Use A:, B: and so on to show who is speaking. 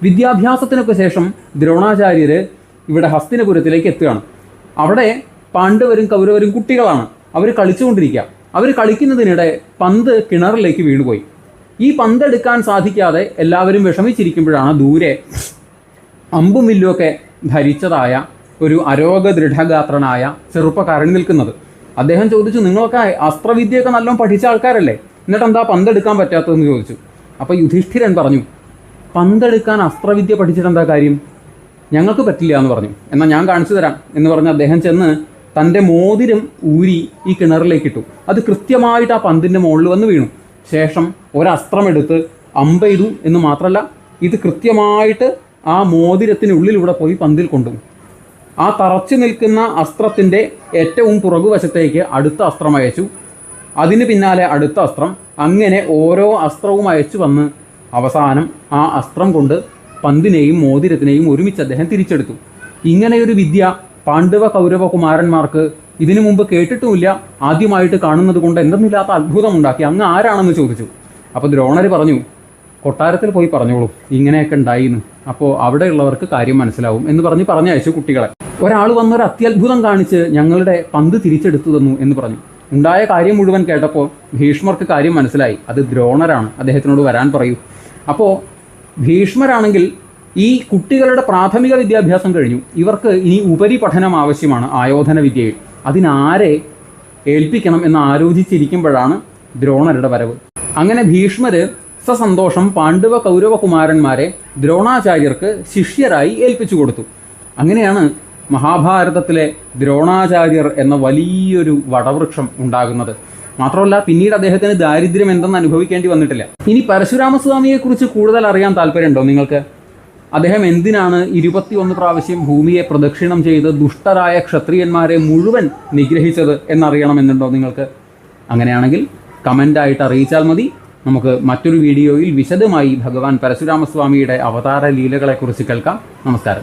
A: വിദ്യാഭ്യാസത്തിനൊക്കെ ശേഷം ദ്രോണാചാര്യർ ഇവിടെ ഹസ്തിനപുരത്തിലേക്ക് എത്തുകയാണ്. അവിടെ പാണ്ഡവരും കൗരവരും കുട്ടികളാണ്. അവർ കളിച്ചുകൊണ്ടിരിക്കുക. അവർ കളിക്കുന്നതിനിടെ പന്ത് കിണറിലേക്ക് വീണുപോയി. ഈ പന്തെടുക്കാൻ സാധിക്കാതെ എല്ലാവരും വിഷമിച്ചിരിക്കുമ്പോഴാണ് ദൂരെ അമ്പും വില്ലുമൊക്കെ ധരിച്ചതായ ഒരു അരോഗദൃഢഗാത്രനായ ചെറുപ്പക്കാരൻ നിൽക്കുന്നത്. അദ്ദേഹം ചോദിച്ചു, നിങ്ങളൊക്കെ അസ്ത്രവിദ്യയൊക്കെ നല്ലോണം പഠിച്ച ആൾക്കാരല്ലേ, എന്നിട്ട് എന്താ പന്തെടുക്കാൻ പറ്റാത്തതെന്ന് ചോദിച്ചു. അപ്പോൾ യുധിഷ്ഠിരൻ പറഞ്ഞു, പന്തെടുക്കാൻ അസ്ത്രവിദ്യ പഠിച്ചിട്ട് എന്താ കാര്യം, ഞങ്ങൾക്ക് പറ്റില്ല എന്ന് പറഞ്ഞു. എന്നാൽ ഞാൻ കാണിച്ചു തരാം എന്ന് പറഞ്ഞ് അദ്ദേഹം ചെന്ന് തൻ്റെ മോതിരം ഊരി ഈ കിണറിലേക്കിട്ടു. അത് കൃത്യമായിട്ട് ആ പന്തിൻ്റെ മുകളിൽ വന്ന് വീണു. ശേഷം ഒരസ്ത്രമെടുത്ത് അമ്പെയ്തു എന്ന് മാത്രമല്ല, ഇത് കൃത്യമായിട്ട് ആ മോതിരത്തിനുള്ളിലൂടെ പോയി പന്തിൽ കൊണ്ടു. ആ തറച്ചു നിൽക്കുന്ന അസ്ത്രത്തിൻ്റെ ഏറ്റവും പുറകുവശത്തേക്ക് അടുത്ത അസ്ത്രം അയച്ചു. അതിന് പിന്നാലെ അടുത്ത അസ്ത്രം, അങ്ങനെ ഓരോ അസ്ത്രവും അയച്ചു വന്ന് അവസാനം ആ അസ്ത്രം കൊണ്ട് പന്തിനെയും മോതിരത്തിനെയും ഒരുമിച്ച് അദ്ദേഹം തിരിച്ചെടുത്തു. ഇങ്ങനെയൊരു വിദ്യ പാണ്ഡവ കൗരവ കുമാരന്മാർക്ക് ഇതിനു മുമ്പ് കേട്ടിട്ടുമില്ല. ആദ്യമായിട്ട് കാണുന്നത് കൊണ്ട് എന്തെന്നില്ലാത്ത അത്ഭുതമുണ്ടാക്കി. അങ്ങ് ആരാണെന്ന് ചോദിച്ചു. അപ്പോൾ ദ്രോണർ പറഞ്ഞു, കൊട്ടാരത്തിൽ പോയി പറഞ്ഞോളൂ ഇങ്ങനെയൊക്കെ ഉണ്ടായിന്ന്, അപ്പോൾ അവിടെയുള്ളവർക്ക് കാര്യം മനസ്സിലാവും എന്ന് പറഞ്ഞ് പറഞ്ഞയച്ചു കുട്ടികളെ. ഒരാൾ വന്നൊരു അത്യത്ഭുതം കാണിച്ച് ഞങ്ങളുടെ പന്ത് തിരിച്ചെടുത്തു തന്നു എന്ന് പറഞ്ഞു. ഉണ്ടായ കാര്യം മുഴുവൻ കേട്ടപ്പോൾ ഭീഷ്മർക്ക് കാര്യം മനസ്സിലായി. അത് ദ്രോണരാണ്, അദ്ദേഹത്തിനോട് വരാൻ പറയൂ. അപ്പോൾ ഭീഷ്മരാണെങ്കിൽ ഈ കുട്ടികളുടെ പ്രാഥമിക വിദ്യാഭ്യാസം കഴിഞ്ഞു, ഇവർക്ക് ഇനി ഉപരിപഠനം ആവശ്യമാണ് ആയോധന വിദ്യയിൽ. അതിനാരെ ഏൽപ്പിക്കണം എന്ന് ആലോചിച്ചിരിക്കുമ്പോഴാണ് ദ്രോണരുടെ വരവ്. അങ്ങനെ ഭീഷ്മര് സസന്തോഷം പാണ്ഡവ കൗരവ കുമാരന്മാരെ ദ്രോണാചാര്യർക്ക് ശിഷ്യരായി ഏൽപ്പിച്ചു കൊടുത്തു. അങ്ങനെയാണ് മഹാഭാരതത്തിലെ ദ്രോണാചാര്യർ എന്ന വലിയൊരു വടവൃക്ഷം ഉണ്ടാകുന്നത്. മാത്രമല്ല പിന്നീട് അദ്ദേഹത്തിന് ദാരിദ്ര്യം എന്തെന്ന് അനുഭവിക്കേണ്ടി വന്നിട്ടില്ല. ഇനി പരശുരാമസ്വാമിയെക്കുറിച്ച് കൂടുതൽ അറിയാൻ താല്പര്യമുണ്ടോ നിങ്ങൾക്ക്? അദ്ദേഹം എന്തിനാണ് 21 പ്രാവശ്യം ഭൂമിയെ പ്രദക്ഷിണം ചെയ്ത് ദുഷ്ടരായ ക്ഷത്രിയന്മാരെ മുഴുവൻ നിഗ്രഹിച്ചത് എന്നറിയണമെന്നുണ്ടോ നിങ്ങൾക്ക്? അങ്ങനെയാണെങ്കിൽ കമൻ്റായിട്ട് അറിയിച്ചാൽ മതി. നമുക്ക് മറ്റൊരു വീഡിയോയിൽ വിശദമായി ഭഗവാൻ പരശുരാമസ്വാമിയുടെ അവതാര ലീലകളെക്കുറിച്ച് കേൾക്കാം. നമസ്കാരം.